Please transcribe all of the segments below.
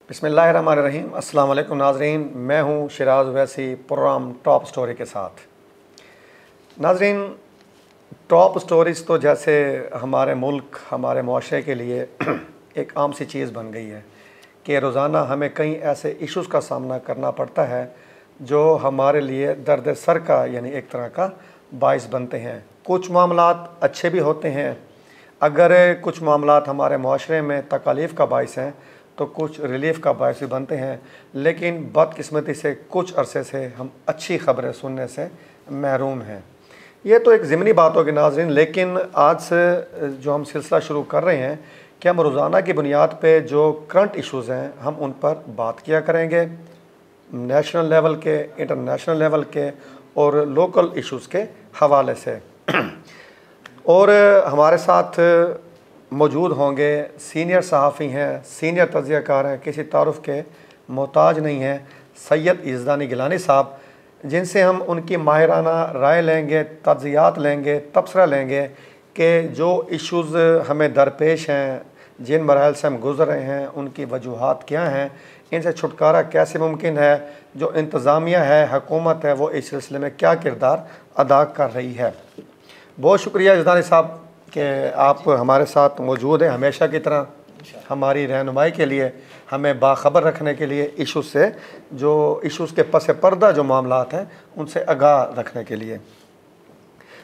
बिस्मिल्लाहिर्रहमानिर्रहीम। अस्सलाम वालेकुम नाज़रीन, मैं हूँ शिराज वैसी प्रोग्राम टॉप स्टोरी के साथ। नाज़रीन, टॉप स्टोरीज़ तो जैसे हमारे मुल्क, हमारे माशरे के लिए एक आम सी चीज़ बन गई है कि रोज़ाना हमें कई ऐसे इश्यूज़ का सामना करना पड़ता है जो हमारे लिए दर्द सर का यानी एक तरह का बाइस बनते हैं। कुछ मामलात अच्छे भी होते हैं, अगर कुछ मामलात हमारे माशरे में तकालीफ़ का बाइस हैं तो कुछ रिलीफ़ का बायस भी बनते हैं। लेकिन बदकिस्मती से कुछ अरसे से हम अच्छी ख़बरें सुनने से महरूम हैं। ये तो एक ज़िमनी बात होगी नाज़रीन, लेकिन आज से जो हम सिलसिला शुरू कर रहे हैं कि हम रोज़ाना की बुनियाद पे जो करंट इश्यूज़ हैं हम उन पर बात किया करेंगे, नेशनल लेवल के, इंटरनेशनल लेवल के और लोकल इश्यूज़ के हवाले से। और हमारे साथ मौजूद होंगे सीनियर सहाफ़ी हैं, सीनियर तज़कियाकार हैं, किसी तारुफ़ के मोहताज नहीं हैं, सैयद इज़्ज़ानी गिलानी साहब, जिनसे हम उनकी माहिराना राय लेंगे, तज्ज़ियात लेंगे, तबसरा लेंगे कि जो इश्यूज़ हमें दरपेश हैं, जिन मराहल से हम गुज़र रहे हैं, उनकी वजूहात क्या हैं, इनसे छुटकारा कैसे मुमकिन है, जो इंतज़ामिया है, हुकूमत है, वो इस सिलसिले में क्या किरदार अदा कर रही है। बहुत शुक्रिया इज़्ज़ानी साहब कि आप हमारे साथ मौजूद हैं। हमेशा की तरह हमारी रहनुमाई के लिए, हमें बाखबर रखने के लिए, इशूज़ से, जो इशूज़ के पस पर्दा जो मामलात हैं उनसे आगाह रखने के लिए।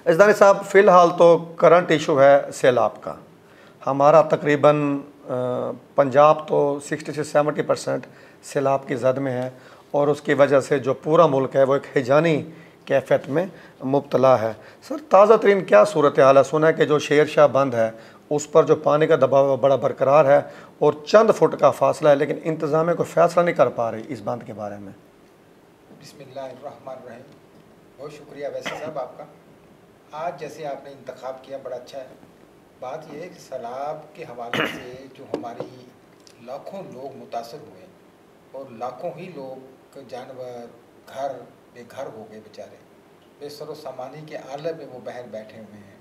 इज़्ज़ानी साहब, फ़िलहाल तो करंट इशू है सैलाब का। हमारा तकरीबन पंजाब तो 60 से 70% सैलाब की जद में है और उसकी वजह से जो पूरा मुल्क है वो एक हिजानी कैफियत में मुब्तला है। सर, ताज़ा तरीन क्या सूरत हाल है? सुना है कि जो शेर शाह बंद है उस पर जो पानी का दबाव बड़ा बरकरार है और चंद फुट का फासला है, लेकिन इंतज़ामिया कोई फ़ैसला नहीं कर पा रही इस बंद के बारे में। बिस्मिल्लाहिर्रहमानिर्रहीम। बहुत शुक्रिया वैसे साहब आपका। आज जैसे आपने इंतखाब किया बड़ा अच्छा है। बात यह है कि सैलाब के हवाले से जो हमारी लाखों लोग मुतासर हुए और लाखों ही लोग जानवर घर बेघर हो गए बेचारे, बेसरो सामानी के आलम में वो बहर बैठे हुए हैं,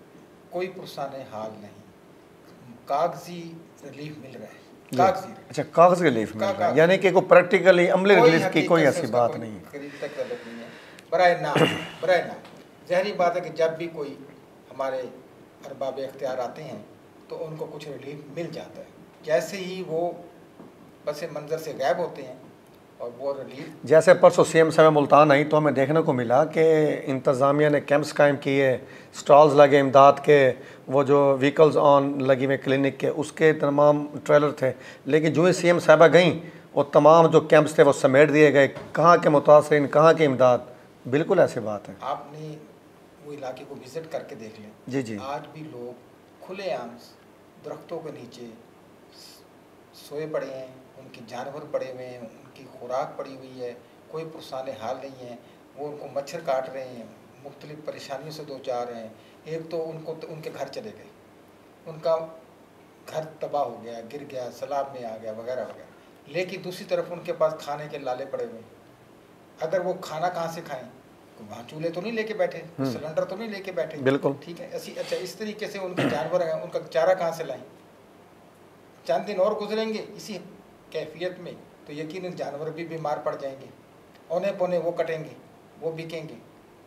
कोई पुरसाने हाल नहीं, कागजी रिलीफ मिल रहा है। कागजी, अच्छा, कागज़ रिलीफ मिल रहा है, यानी कि कोई प्रैक्टिकली अमली रिलीफ की कोई ऐसी बात नहीं है। करीब तक तलब नहीं है। बराए नाम जहरी बात है कि जब भी कोई हमारे अरबाब इख्तियार आते हैं तो उनको कुछ रिलीफ मिल जाता है। जैसे ही वो बस मंज़र से गायब होते हैं और वो रिलीफ, जैसे परसों CM साहब मुल्तान आई तो हमें देखने को मिला कि इंतज़ामिया ने कैंप्स कायम किए, स्टॉल्स लगे इमदाद के, वो जो व्हीकल्स ऑन लगी हुए क्लिनिक के, उसके तमाम ट्रेलर थे। लेकिन जो ही CM साहबा गई वो तमाम जो कैंप्स थे वो समेट दिए गए। कहाँ के मुतासरीन, कहाँ की इमदाद? बिल्कुल ऐसी बात है। आपने वो इलाके को विज़िट करके देख लें। जी जी। आज भी लोग खुलेआम दरख्तों के नीचे सोए पड़े हैं, उनके जानवर पड़े हुए हैं, उनकी खुराक पड़ी हुई है, कोई पुरसाने हाल नहीं है। वो उनको मच्छर काट रहे हैं, मुख्तलिफ़ परेशानियों से दो चार हैं। एक तो उनके घर चले गए, उनका घर तबाह हो गया, गिर गया, सैलाब में आ गया वगैरह वगैरह। लेकिन दूसरी तरफ उनके पास खाने के लाले पड़े हुए हैं। अगर वो खाना कहाँ से खाएं? वहाँ चूल्हे तो नहीं लेके बैठे, सिलेंडर तो नहीं लेके बैठे। बिल्कुल ठीक है। अच्छा, इस तरीके से उनके जानवर हैं, उनका चारा कहाँ से लाएं? चंद दिन और गुजरेंगे इसी कैफियत में तो यकीनन जानवर भी बीमार पड़ जाएंगे, औने पौने वो कटेंगे, वो बिकेंगे।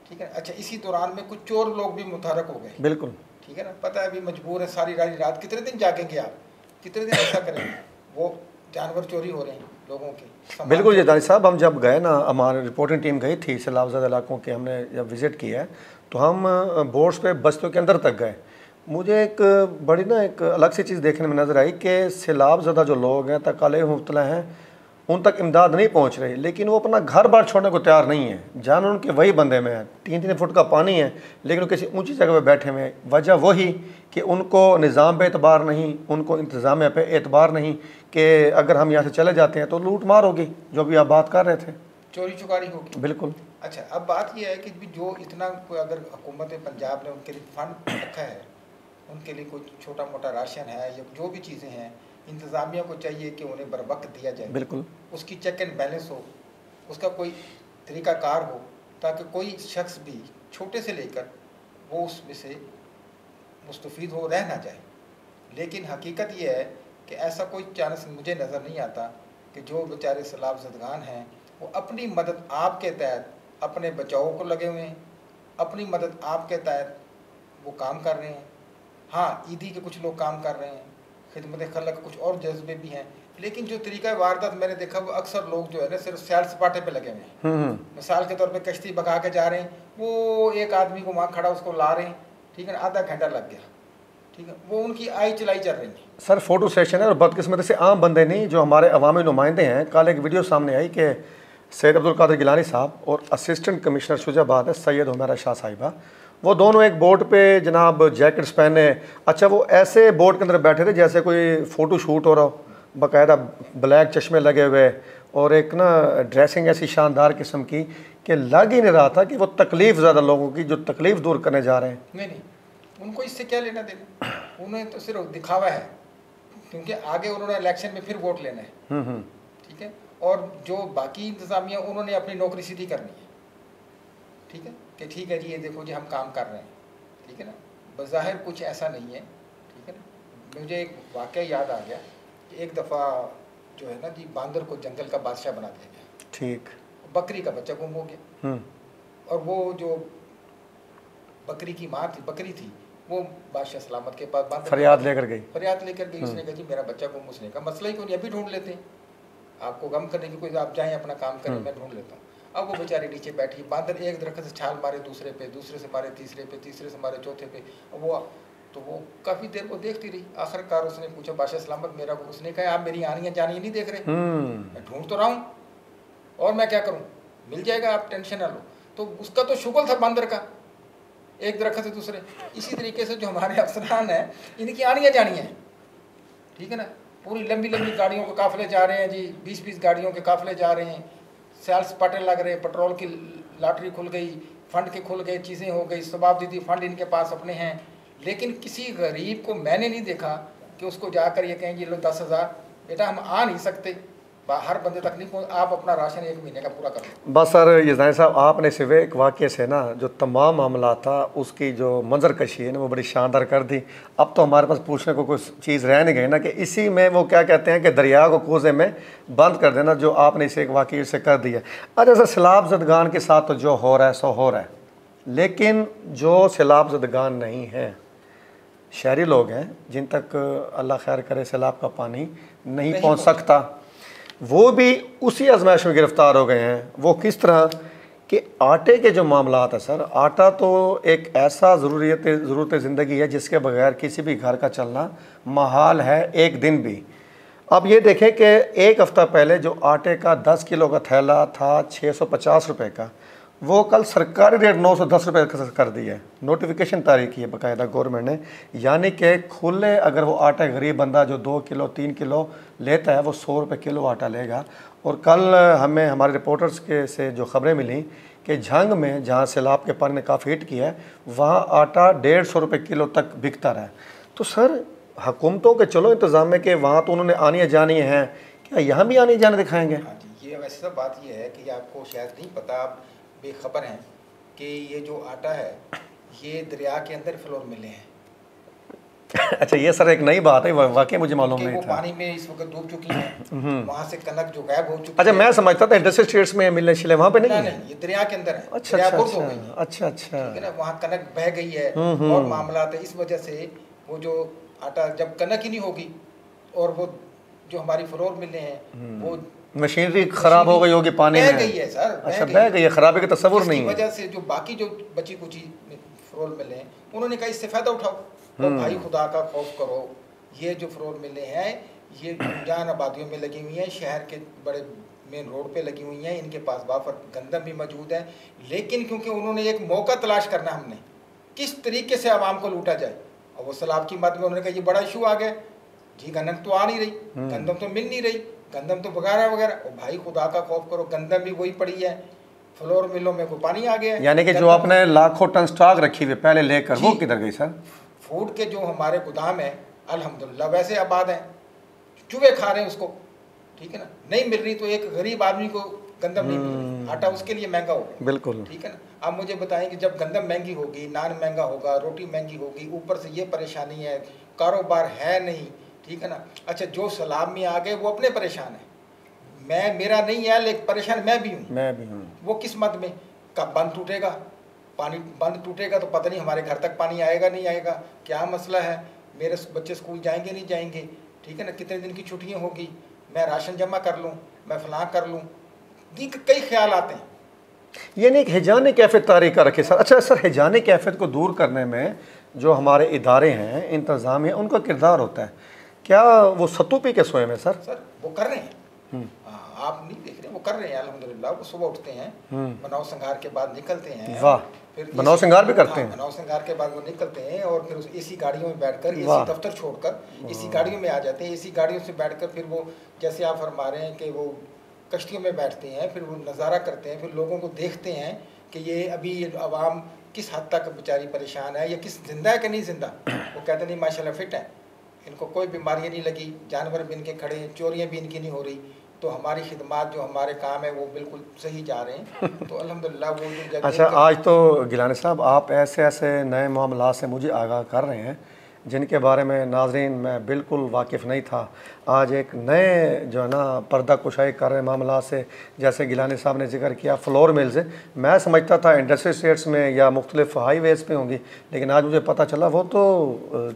ठीक है। अच्छा, इसी दौरान में कुछ चोर लोग भी मुतहरक हो गए। बिल्कुल, ठीक है ना। पता है अभी मजबूर है, सारी रात कितने दिन जागेंगे आप, कितने दिन ऐसा करेंगे? वो जानवर चोरी हो रहे हैं लोगों के। बिल्कुल जी दानी साहब, हम जब गए ना, हमारी रिपोर्टिंग टीम गई थी सैलाबज़दा इलाकों के, हमने जब विज़िट किया है तो हम बोर्ड्स पे बस्तियों के अंदर तक गए। मुझे एक बड़ी ना एक अलग सी चीज़ देखने में नज़र आई कि सैलाबज़दा जो लोग हैं, तकालीफ मुब्तला हैं, उन तक इमदाद नहीं पहुंच रही, लेकिन वो अपना घर बार छोड़ने को तैयार नहीं है। जान उनके वही बंदे में है, 3-3 फुट का पानी है, लेकिन वो किसी ऊंची जगह पे बैठे हुए हैं। वजह वही कि उनको निज़ाम पे एतबार नहीं, उनको इंतज़ामिया पे एतबार नहीं कि अगर हम यहाँ से चले जाते हैं तो लूट मार होगी, जो भी आप बात कर रहे थे, चोरी चुकारी होगी। बिल्कुल। अच्छा, अब बात यह है कि जो इतना अगर हुकूमत पंजाब ने उनके लिए फ़ंड रखा है, उनके लिए कोई छोटा मोटा राशन है या जो भी चीज़ें हैं, इंतज़ामिया को चाहिए कि उन्हें बर वक्त दिया जाए। बिल्कुल, उसकी चेक एंड बैलेंस हो, उसका कोई तरीक़ाकार हो, ताकि कोई शख्स भी छोटे से लेकर वो उसमें से मुस्तफ़ीद हो रह ना जाए। लेकिन हकीकत यह है कि ऐसा कोई चांस मुझे नज़र नहीं आता कि जो बेचारे सैलाब ज़दगान हैं वो अपनी मदद आपके तहत अपने बचाव को लगे हुए हैं, अपनी मदद आपके तहत वो काम कर रहे हैं। हाँ, ईदी के कुछ लोग काम कर रहे हैं, खिदमत खलक कुछ और जज्बे भी हैं, लेकिन जो तरीका वारदात मैंने देखा वो अक्सर लोग जो है ना सिर्फ सैर सपाटे पे लगे हुए हैं। मिसाल के तौर पे कश्ती भगा के जा रहे हैं, वो एक आदमी को वहाँ खड़ा उसको ला रहे हैं, ठीक है ना, आधा घंटा लग गया, ठीक है, वो उनकी आई चलाई चल रही है। सर फोटो सेशन है और बदकिस्मती से आम बंदे नहीं, जो हमारे अवामी नुमाइंदे हैं। कल एक वीडियो सामने आई कि सैयद अब्दुल कादिर गिलानी साहब और असिस्टेंट कमिश्नर शुजाबाद है सैयद हुमैरा शाह साहिबा, वो दोनों एक बोट पे जनाब जैकेट्स पहने, अच्छा वो ऐसे बोट के अंदर बैठे थे जैसे कोई फ़ोटो शूट हो रहा हो, बाकायदा ब्लैक चश्मे लगे हुए और एक ना ड्रेसिंग ऐसी शानदार किस्म की कि लग ही नहीं रहा था कि वो तकलीफ़ ज़्यादा लोगों की जो तकलीफ़ दूर करने जा रहे हैं। नहीं, उनको इससे क्या लेना देना, उन्हें तो सिर्फ दिखावा है, क्योंकि आगे उन्होंने इलेक्शन में फिर वोट लेना है, ठीक है, और जो बाकी इंतज़ामिया उन्होंने अपनी नौकरी सीधी करनी है, ठीक है, कि ठीक है जी ये देखो जी हम काम कर रहे हैं, ठीक है ना, बज़ाहिर कुछ ऐसा नहीं है, ठीक है ना। मुझे एक वाक़या याद आ गया कि एक दफ़ा जो है ना जी बांदर को जंगल का बादशाह बना दिया गया, ठीक, बकरी का बच्चा गुम हो गया, और वो जो बकरी की माँ थी, बकरी थी, वो बादशाह सलामत के पास बांदर फरियाद लेकर गई, उसने कहा जी मेरा बच्चा गुम, उसने कहा मसला ही कोई नहीं, अभी ढूंढ लेते हैं, आपको गम करने की कोई, आप जाएं अपना काम करें, मैं ढूंढ लेता हूँ। अब वो बेचारी नीचे बैठी, बांदर एक दरख्त से छाल मारे दूसरे पे, दूसरे से मारे तीसरे पे, तीसरे से मारे चौथे पे, वो काफ़ी देर वो देखती रही। आखिरकार उसने पूछा बादशाह सलामत मेरा को, उसने कहा आप मेरी आनियाँ जानियाँ नहीं देख रहे, मैं ढूंढ तो रहा हूँ और मैं क्या करूँ, मिल जाएगा आप टेंशन ना लो। तो उसका तो शुगल था बांदर का, एक दरख्त से दूसरे। इसी तरीके से जो हमारे अफसरान हैं इनकी आनियाँ जानियाँ हैं, ठीक है ना, पूरी लंबी लंबी गाड़ियों के काफ़िले जा रहे हैं जी, 20-20 गाड़ियों के काफ़िले जा रहे हैं, सैल सपाटे लग रहे हैं, पेट्रोल की लॉटरी खुल गई, फंड के खुल गए, चीज़ें हो गई, सबाब दीदी फंड इनके पास अपने हैं, लेकिन किसी गरीब को मैंने नहीं देखा कि उसको जाकर ये कहें जी लो 10,000, बेटा हम आ नहीं सकते, हर बंदे तक नहीं पहुँच, आप अपना राशन 1 महीने का पूरा कर लो। बस सर ये जाहिर साहब आपने सिर्फ एक वाक़े से ना जो तमाम मामला था उसकी जो मंजर कशी है ना वो बड़ी शानदार कर दी। अब तो हमारे पास पूछने को कुछ चीज़ रह नहीं गई ना कि इसी में वो क्या कहते हैं कि दरिया को कोज़े में बंद कर देना, जो आपने इसे एक वाक़े से कर दिया। अच्छा सर सैलाब ज़दगान के साथ तो जो हो रहा है सो हो रहा है, लेकिन जो सैलाब ज़दगान नहीं हैं, शहरी लोग हैं जिन तक अल्लाह खैर करे सैलाब का पानी नहीं पहुँच सकता, वो भी उसी आजमाइश में गिरफ़्तार हो गए हैं। वो किस तरह कि आटे के जो मामलात है सर, आटा तो एक ऐसा ज़रूरत ज़िंदगी है जिसके बगैर किसी भी घर का चलना महाल है एक दिन भी। अब ये देखें कि एक हफ़्ता पहले जो आटे का 10 किलो का थैला था 650 रुपये का, वो कल सरकारी रेट 910 रुपये कर दिया है। नोटिफिकेशन तारीख की है बाकायदा गवर्नमेंट ने, यानी कि खुले अगर वो आटा गरीब बंदा जो 2 किलो 3 किलो लेता है वो 100 रुपये किलो आटा लेगा। और कल हमें हमारे रिपोर्टर्स के से जो ख़बरें मिली कि झंग में जहाँ सैलाब के पानी ने काफ़ी हिट किया है वहाँ आटा 150 रुपये किलो तक बिकता रहा है। तो सर हुकूमतों के चलो इंतज़ाम में कि वहाँ तो उन्होंने आनी जानी हैं, क्या यहाँ भी आनी जाने दिखाएँगे? हाँ जी, ये वैसे सब बात ये है कि आपको शायद नहीं पता, आप बेखबर हैं कि ये जो आटा है ये दरिया के अंदर फ्लोर मिले हैं। अच्छा ये सर एक नई बात है, वाकई मुझे मालूम नहीं था। पानी में इस वक्त डूब चुकी हैं, वहाँ से कनक जो गायब हो चुकी अच्छा है। मैं समझता था इंडस्ट्रियल स्टेट्स में मिलने शिले वहाँ पे नहीं, नहीं ये दरिया के अंदर है। अच्छा अच्छा, ठीक है ना, वहाँ कनक बह गई है और मामला है, इस वजह से वो जो आटा जब कनक ही नहीं होगी और वो जो हमारी फ्लोर मिले हैं वो मशीनरी खराब हो गई होगी, पानी में बह गई है सर। अच्छा बह गई है, खराबी का तस्वुर नहीं है। वजह से जो बाकी जो बची कुची फ्लोर मिले हैं उन्होंने कहा इससे फ़ायदा उठाओ, तो भाई खुदा का खौफ करो, ये जो फ्लोर मिले हैं ये अनजान आबादियों में लगी हुई हैं, शहर के बड़े मेन रोड पे लगी हुई हैं, इनके पास वाफर गंदम भी मौजूद है, लेकिन क्योंकि उन्होंने एक मौका तलाश करना, हमने किस तरीके से आवाम को लूटा जाए, और वो सैलाब की मद में उन्होंने कहा ये बड़ा इशू आ गया जी, गंदम तो आ नहीं रही, गंदम तो मिल नहीं रही, गंदम तो वगैरह वगैरह, और भाई खुदा का खौफ करो, गंदम भी वही पड़ी है, फ्लोर मिलों में को पानी आ गया है। यानी कि जो आपने लाखों टन स्टॉक रखी हुई पहले लेकर वो किधर गई सर? फूड के जो हमारे गोदाम है अल्हम्दुलिल्लाह वैसे आबाद हैं, चूहे खा रहे हैं उसको, ठीक है ना, नहीं मिल रही तो एक गरीब आदमी को गंदम नहीं मिल रही, आटा उसके लिए महंगा होगा, बिल्कुल ठीक है ना। आप मुझे बताएं कि जब गंदम महंगी होगी, नान महंगा होगा, रोटी महंगी होगी, ऊपर से ये परेशानी है, कारोबार है नहीं, ठीक है ना। अच्छा जो सैलाब में आ गए वो अपने परेशान हैं, मैं मेरा नहीं है, लेकिन परेशान मैं भी हूँ। मैं भी हूँ। वो किस मत में, कब बंद टूटेगा, पानी बंद टूटेगा तो पता नहीं हमारे घर तक पानी आएगा नहीं आएगा, क्या मसला है, मेरे बच्चे स्कूल जाएंगे नहीं जाएंगे, ठीक है ना, कितने दिन की छुट्टियाँ होगी, मैं राशन जमा कर लूँ, मैं फलां कर लूँ, कई ख्याल आते हैं। यानी एक हिजान कैफियत तारीख का रखे सर। अच्छा सर, हिजान कैफियत को दूर करने में जो हमारे इदारे हैं, इंतज़ाम है, उनका किरदार होता है, क्या वो सत्तू पी के सोए में सर? सर वो कर रहे हैं, आप नहीं देख रहे, वो कर रहे हैं अल्हम्दुलिल्लाह। वो सुबह उठते हैं, बनाव संगार के बाद निकलते हैं, वाह, फिर बनाव संगार भी करते हैं, बनाव संगार के बाद वो निकलते हैं और फिर उस एसी गाड़ियों में बैठकर, एसी दफ्तर छोड़कर एसी गाड़ियों में आ जाते हैं। एसी गाड़ियों से बैठकर फिर वो, जैसे आप फरमा रहे हैं कि वो कश्तियों में बैठते हैं, फिर वो नज़ारा करते हैं, फिर लोगों को देखते हैं कि ये अभी ये अवाम किस हद तक बेचारी परेशान है, या किस जिंदा है कि नहीं जिंदा। वो कहते नहीं माशाल्लाह फिट है, इनको कोई बीमारियाँ नहीं लगी, जानवर भी इनके खड़े हैं, चोरियाँ भी इनकी नहीं हो रही, तो हमारी खिदमत जो हमारे काम है वो बिल्कुल सही जा रहे हैं, तो अल्हम्दुलिल्लाह वो जो। अच्छा, आज तो गिलानी साहब आप ऐसे ऐसे नए मामला से मुझे आगाह कर रहे हैं जिनके बारे में नाजरीन मैं बिल्कुल वाकिफ़ नहीं था। आज एक नए जो है ना पर्दा कुशाई कर रहे मामला से, जैसे गिलानी साहब ने जिक्र किया फ्लोर मिल्स, मैं समझता था इंडस्ट्री स्टेट्स में या मुख्तलिफ हाईवेज़ पे होंगी, लेकिन आज मुझे पता चला वो तो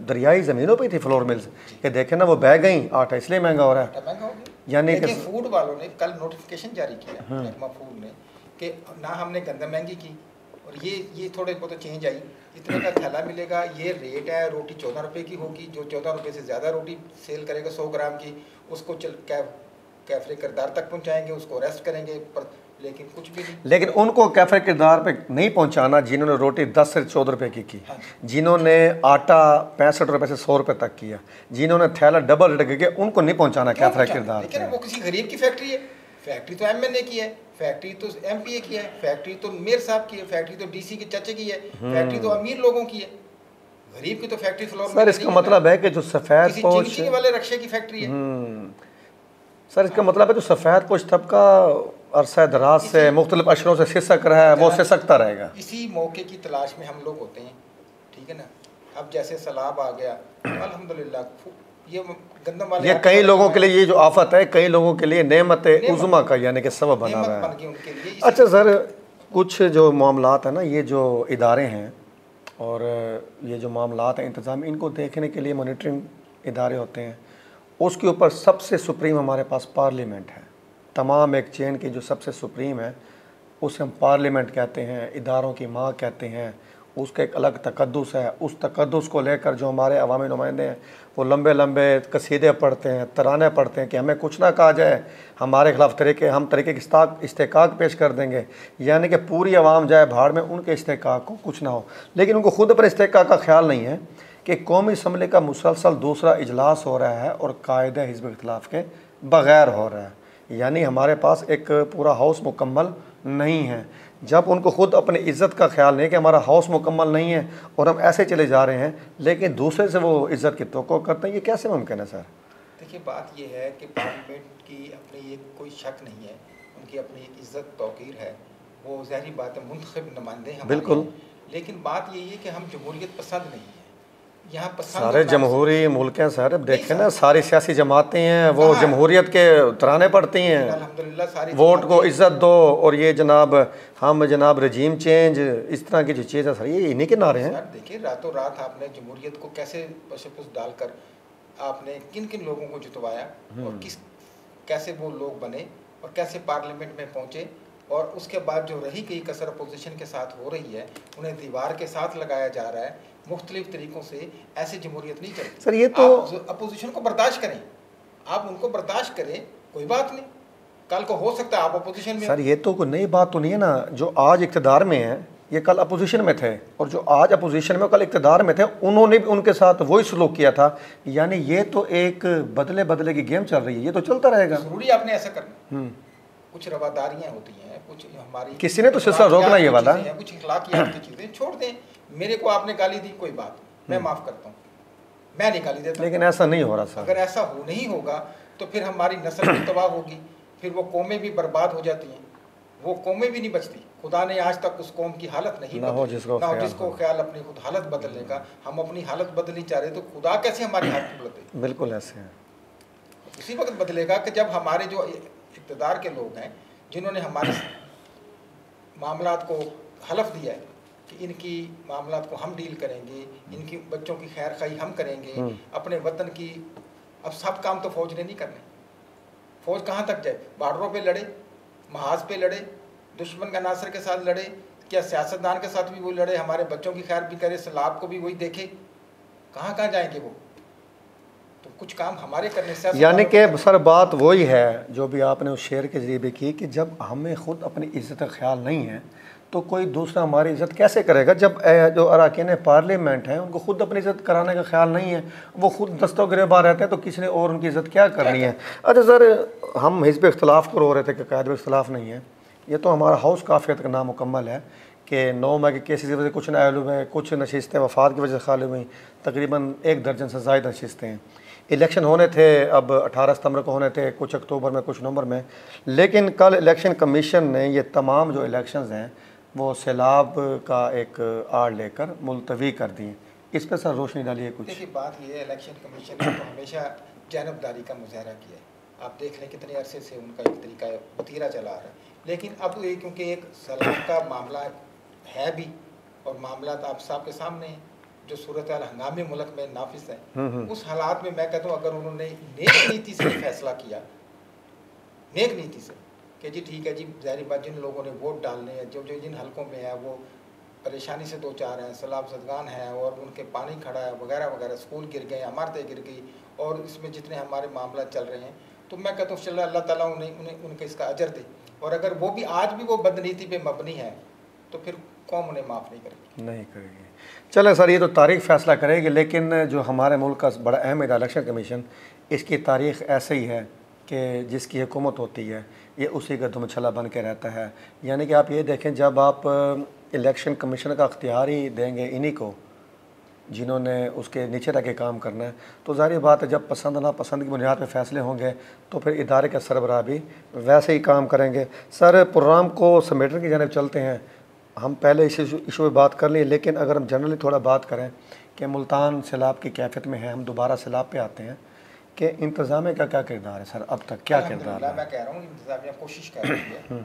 दरियाई ज़मीनों पे थी फ्लोर मिल्स। ये देखें ना, वो बह गई, आटा इसलिए महंगा हो रहा है। यानी कि फूड वालों ने कल नोटिफिकेशन जारी किया, महकमा फूड ने, कि ना हमने गंदम महंगी की, और ये थोड़े बहुत चेंज आई, इतने का थैला मिलेगा, ये रेट है, रोटी 14 रुपये की होगी, जो 14 रुपये से ज़्यादा रोटी सेल करेगा 100 ग्राम की, उसको कैफरे किरदार तक पहुंचाएंगे, उसको अरेस्ट करेंगे, पर लेकिन कुछ भी नहीं। लेकिन उनको कैफरे किरदार पे नहीं पहुंचाना जिन्होंने रोटी 10 से 14 रुपये की हाँ, जिन्होंने आटा 65 रुपये से 100 रुपये तक किया, जिन्होंने थैला डबल रेट किया, उनको नहीं पहुंचाना कैफरे किरदार। लेकिन वो किसी गरीब की फैक्ट्री है, फैक्ट्री तो MNA की है, फैक्ट्री तो MPA की है, फैक्ट्री तो मेयर साहब की है, फैक्ट्री तो DC के चाचे की है, फैक्ट्री तो अमीर लोगों की है, गरीब की तो फैक्ट्री फ्लोर सर इसका मतलब है कि जो सफ़ेद पोश वाले रक्शे की फैक्ट्री है। सर इसका मतलब है जो सफ़ेद पोश तबका अरसा दराज से मुख्तलिफ अशरों से सिसक रहा है, वो सिसकता रहेगा। इसी मौके की तलाश में हम लोग होते हैं, ठीक है ना। अब जैसे सैलाब आ गया, अल्हम्दुलिल्लाह ये गंदम वाले, ये कई लोगों के लिए ये जो आफत है, कई लोगों के लिए नेमत उज़्मा का यानी कि सबब बना रहा है। अच्छा सर, कुछ जो मामलात है ना, ये जो इदारे हैं और ये जो मामलात हैं इंतज़ाम, इनको देखने के लिए मॉनिटरिंग इदारे होते हैं, उसके ऊपर सबसे सुप्रीम हमारे पास पार्लियामेंट है। तमाम एक चेन की जो सबसे सुप्रीम है उसे हम पार्लियामेंट कहते हैं, इदारों की माँ कहते हैं। उसका एक अलग तकद्दुस है, उस तकद्दुस को लेकर जो हमारे अवामी नुमाइंदे हैं वो लंबे लंबे कसीदे पढ़ते हैं, तराने पढ़ते हैं कि हमें कुछ ना कहा जाए, हमारे खिलाफ हम तरीके की इस्तेकाक पेश कर देंगे, यानी कि पूरी आवाम जाए भाड़ में, उनके इस्तेकाक को कुछ ना हो। लेकिन उनको खुद अपने इस्तेकाक का ख्याल नहीं है कि कौमी असम्बली का मुसलसल दूसरा इजलास हो रहा है और कायदे हिज़्ब इख्तिलाफ के बग़ैर हो रहा है, यानी हमारे पास एक पूरा हाउस मुकम्मल नहीं है। जब उनको खुद अपनी इज़्ज़त का ख्याल नहीं कि हमारा हाउस मुकम्मल नहीं है और हम ऐसे चले जा रहे हैं, लेकिन दूसरे से वो इज़्ज़त की तवक्को करते हैं, ये कैसे मुमकिन है सर? देखिए बात ये है कि पार्लियामेंट की अपनी एक कोई शक नहीं है, उनकी अपनी एक इज़्ज़त तौक़ीर है, वो ज़ाहिर बात है मुंतखब नुमाइंदे हैं, बिल्कुल। लेकिन बात यही है कि हम जमहूरियत पसंद नहीं है। यहाँ सारे जमहूरी मुल्क हैं सर, देखें ना, सारी सियासी जमातें हैं वो जमहूरियत के तराने पढ़ती हैं, अल्हम्दुलिल्लाह सारी वोट को इज़्ज़त दो, और ये जनाब हम जनाब रजीम चेंज, इस तरह की जो चीज़ है सर, ये इन्हीं के नारे हैं। देखिए रातों रात आपने जमहूरियत को कैसे पशपुस डालकर आपने किन किन लोगों को जितवाया और कैसे वो लोग बने और कैसे पार्लियामेंट में पहुँचे, और उसके बाद जो रही गई कसर अपोजिशन के साथ हो रही है, उन्हें दीवार के साथ लगाया जा रहा है मुख्तलिफ तरीक़ों से। ऐसे जमहूरियत नहीं चलती सर। ये तो अपोजिशन को बर्दाश्त करें, आप उनको बर्दाश्त करें, कोई बात नहीं, कल को हो सकता है आप अपोजिशन में। सर ये तो कोई नई बात तो नहीं है ना, जो आज इक़्तिदार में है ये कल अपोजिशन में थे, और जो आज अपोजिशन में कल इक़्तिदार में थे उन्होंने भी उनके साथ वही सलूक किया था, यानी ये तो एक बदले बदले की गेम चल रही है, ये तो चलता रहेगा। ज़रूरी आपने ऐसा करना, कुछ रवादारियाँ होती हैं, कुछ हमारी किसी ने तो सिलसिला रोकना ये वाला, कुछ इखलाकियात की चीज़ें छोड़ दें। मेरे को आपने गाली दी, कोई बात, मैं माफ़ करता हूँ, मैं नहीं गाली देता, लेकिन ऐसा नहीं हो रहा सर। अगर ऐसा हो नहीं होगा तो फिर हमारी नस्ल भी तबाह होगी, फिर वो कौमें भी बर्बाद हो जाती हैं, वो कौमें भी नहीं बचती। खुदा ने आज तक उस कौम की हालत नहीं ना हो जिसको ख्याल अपनी खुद हालत बदलने का। हम अपनी हालत बदलनी चाह रहे तो खुदा कैसे हमारी हालत बदले? बिल्कुल ऐसे है, उसी वक्त बदलेगा कि जब हमारे जो इक़्तिदार के लोग हैं जिन्होंने हमारे मामलात को हलफ दिया है कि इनकी मामलात को हम डील करेंगे, इनकी बच्चों की खैर खाई हम करेंगे, अपने वतन की। अब सब काम तो फौज ने नहीं करने। फौज कहाँ तक जाए? बॉर्डरों पे लड़े, महाज पे लड़े, दुश्मन का नासर के साथ लड़े, क्या सियासतदान के साथ भी वो लड़े, हमारे बच्चों की खैर भी करे, सलाब को भी वही देखे। कहाँ कहाँ जाएंगे वो? तो कुछ काम हमारे करने से, यानी कि सर बात वही है जो भी आपने उस शेर के जरिए भी की कि जब हमें खुद अपनी इज़्ज़त का ख्याल नहीं है तो कोई दूसरा हमारी इज़्ज़त कैसे करेगा? जब जो अरकान पार्लियामेंट हैं उनको खुद अपनी इज़्ज़त कराने का ख्याल नहीं है, वो खुद दस्तों गिरबान रहते हैं, तो किसी ने और उनकी इज़्ज़त क्या करनी है? अच्छा सर, हम हिज़्ब इख्तिलाफ़ को रो रहे थे कि कायदे इख्तिलाफ़ नहीं है। ये तो हमारा हाउस काफ़ियत का नामुकम्मल है कि 9 मई के केसेस की वजह से कुछ नायल हुए, कुछ नशिस्तें वफ़ात की वजह से खाली हुई, तकरीबन 1 दर्जन से ज़ायद नशिस्तें हैं। इलेक्शन होने थे, अब 18 सितंबर को होने थे, कुछ अक्टूबर में, कुछ नवंबर में, लेकिन कल इलेक्शन कमीशन ने ये तमाम जो इलेक्शंस हैं वो सैलाब का एक आड़ लेकर मुलतवी कर दी। इस पर सर रोशनी डालिए कुछ। देखिए, बात ये है, इलेक्शन कमीशन ने तो हमेशा जानबदारी का मुजाहरा किया है। आप देख लें कितने अरसे से उनका एक तरीका वतीरा चला रहा है, लेकिन अब ये क्योंकि एक सलाह का मामला है भी और मामला आप साहब के सामने हैं, जो सूरत हंगामी मुल्क में नाफिस है, उस हालात में मैं कहता हूँ अगर उन्होंने नेक नीति से फैसला किया, नेक नीति से कि जी ठीक है जी, ज़ाहिर बात जिन लोगों ने वोट डालने हैं, जो जो जिन हलकों में है वो परेशानी से दो चार हैं, सैलाब ज़दगान हैं और उनके पानी खड़ा है वगैरह वगैरह, स्कूल गिर गए, इमारतें गिर गई और इसमें जितने हमारे मामला चल रहे हैं, तो मैं कहता हूँ चल अल्लाह ताला उन्हें उनके इसका अजर दे। और अगर वो भी आज भी वो बदनीति पे मबनी है तो फिर कौम उन्हें माफ़ नहीं करेगी। चलें सर, ये तो तारीख फ़ैसला करेगी, लेकिन जो हमारे मुल्क का बड़ा अहम इदारा इलेक्शन कमीशन, इसकी तारीख ऐसे ही है कि जिसकी हुकूमत होती है ये उसी का धुमछला बन के रहता है। यानी कि आप ये देखें, जब आप इलेक्शन कमीशन का अख्तियार ही देंगे इन्हीं को जिन्होंने उसके नीचे रह के काम करना है, तो ज़ाहिर बात है जब पसंद नापसंद की बुनियाद पर फैसले होंगे तो फिर इदारे का सरबराह भी वैसे ही काम करेंगे। सर, प्रोग्राम को समेटने की जानिब चलते हैं। हम पहले इस इशू में बात कर लिए, लेकिन अगर हम जनरली थोड़ा बात करें कि मुल्तान सैलाब की कैफियत में है, हम दोबारा सैलाब पे आते हैं कि इंतज़ामिया का क्या किरदार है सर? अब तक क्या किरदार है? मैं कह रहा हूँ इंतज़ामिया कोशिश कर रही है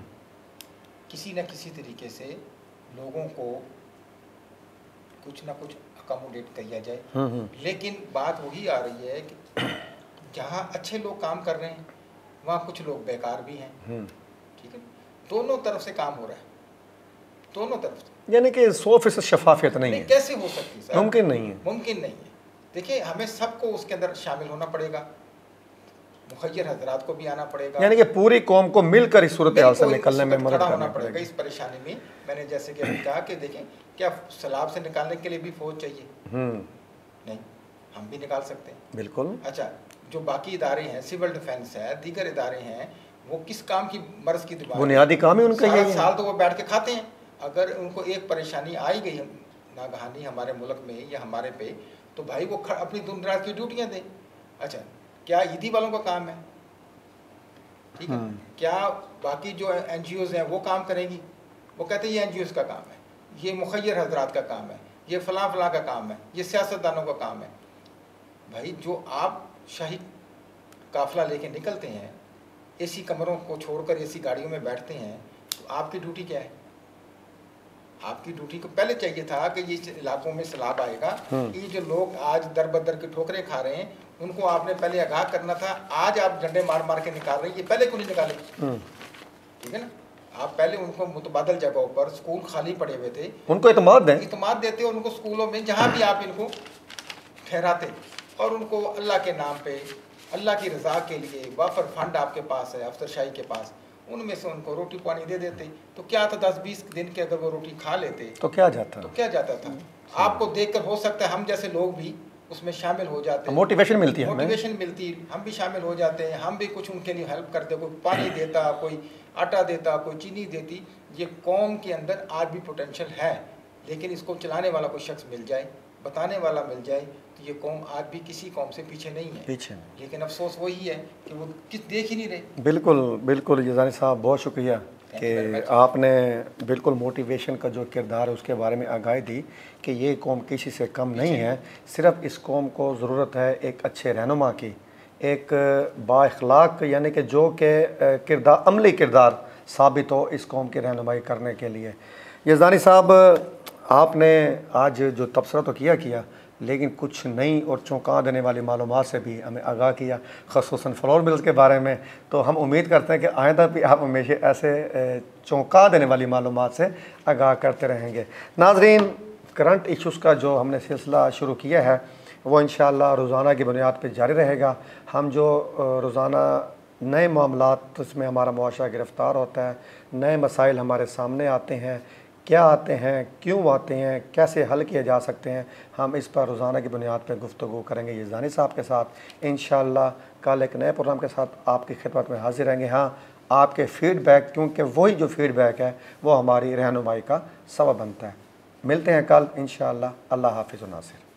किसी न किसी तरीके से लोगों को कुछ ना कुछ अकोमोडेट किया जाए, लेकिन बात वही आ रही है कि जहाँ अच्छे लोग काम कर रहे हैं वहाँ कुछ लोग बेकार भी हैं। ठीक है, दोनों तरफ से काम हो रहा है, दोनों तरफ से। यानी कि 100% शफाफियत नहीं है। कैसे हो सकती है? मुमकिन नहीं है, मुमकिन नहीं है। देखिए, हमें सबको उसके अंदर शामिल होना पड़ेगा, मुखय्यर हजरात को भी आना पड़ेगा, यानी कि पूरी कौम को मिलकर इस सूरत हाल से निकलने में मदद करना पड़ेगा इस परेशानी में। मैंने जैसे कि अभी कहा कि देखें, क्या सैलाब से निकालने के लिए भी फौज चाहिए? नहीं, हम भी निकाल सकते हैं, बिल्कुल। अच्छा, जो बाकी इदारे हैं, सिविल डिफेंस है, दीगर इदारे हैं, वो किस काम की मर्ज की दीवार, बुनियादी काम ही उनका यही है। साल तो वो बैठ के खाते हैं। अगर उनको एक परेशानी आई गई नागहानी हमारे मुल्क में या हमारे पे, तो भाई वो अपनी दिन रात की ड्यूटियाँ दें। अच्छा, क्या ईदी वालों का काम है? ठीक है, क्या बाकी जो NGOs हैं वो काम करेंगी? वो कहते हैं ये NGOs का काम है, ये मुखय्यर हजरात का काम है, ये फलां फलां का काम है, ये सियासतदानों का काम है। भाई, जो आप शाही काफिला लेके निकलते हैं, एसी कमरों को छोड़कर एसी गाड़ियों में बैठते हैं, तो आपकी ड्यूटी क्या है? आपकी ड्यूटी को पहले चाहिए था कि ये इलाकों में सैलाब आएगा, ये जो लोग आज दर बदर की ठोकरें खा रहे हैं उनको आपने पहले आगाह करना था। आज आप डंडे मार मार के निकाल रहे हैं, ये पहले क्यों नहीं निकाले? ठीक है ना, आप पहले उनको मुतबादल जगहों पर, स्कूल खाली पड़े हुए थे, उनको इत्मीद दें, इत्मीद देते उनको स्कूलों में जहाँ भी आप इनको ठहराते, और उनको अल्लाह के नाम पे, अल्लाह की रज़ा के लिए वाफर फंड आपके पास है, अफसरशाही के पास, उनमें से उनको रोटी पानी दे देते। तो क्या था, 10-20 दिन के अगर वो रोटी खा लेते तो क्या जाता था? आपको देखकर हो सकता है हम जैसे लोग भी उसमें शामिल हो जाते हैं, मोटिवेशन मिलती है, हम भी शामिल हो जाते हैं, हम भी कुछ उनके लिए हेल्प करते, कोई पानी देता, कोई आटा देता, कोई चीनी देती। ये कौम के अंदर आज भी पोटेंशियल है, लेकिन इसको चलाने वाला कोई शख्स मिल जाए, बताने वाला मिल जाए, तो ये कौम आज भी किसी कौम से पीछे नहीं है। लेकिन अफसोस वही है कि वो देख ही नहीं रहे। बिल्कुल बिल्कुल जज़ानी साहब, बहुत शुक्रिया कि आपने बिल्कुल मोटिवेशन का जो किरदार है उसके बारे में आगाही दी कि ये कौम किसी से कम नहीं है। सिर्फ इस कौम को ज़रूरत है एक अच्छे रहनुमा की, एक बाअखलाक यानी कि जो कि किरदार अमली किरदार साबित हो इस कौम की रहनुमाई करने के लिए। यज़दानी साहब, आपने आज जो तबसरा तो किया लेकिन कुछ नई और चौंका देने वाली मालूमात से भी हमें आगाह किया, ख़ुसूसन फ्लोर मिल्स के बारे में। तो हम उम्मीद करते हैं कि आइंदा भी आप हमेशा ऐसे चौंका देने वाली मालूमात से आगाह करते रहेंगे। नाज़रीन, करंट इश्यूज़ का जो हमने सिलसिला शुरू किया है वो इंशाअल्लाह रोज़ाना की बुनियाद पर जारी रहेगा। हम जो रोज़ाना नए मामलात इसमें हमारा मुआशरा गिरफ़्तार होता है, नए मसाइल हमारे सामने आते हैं, क्या आते हैं, क्यों आते हैं, कैसे हल किए जा सकते हैं, हम इस पर रोज़ाना की बुनियाद पर गुफ्तगू करेंगे यज़दानी साहब के साथ। इंशाअल्लाह कल एक नए प्रोग्राम के साथ आपकी खिदमत में हाज़िर रहेंगे। हाँ, आपके फ़ीडबैक, क्योंकि वही जो फ़ीडबैक है वो हमारी रहनुमाई का सबब बनता है। मिलते हैं कल इंशाअल्लाह। अल्लाह हाफ़िज़ व नासिर।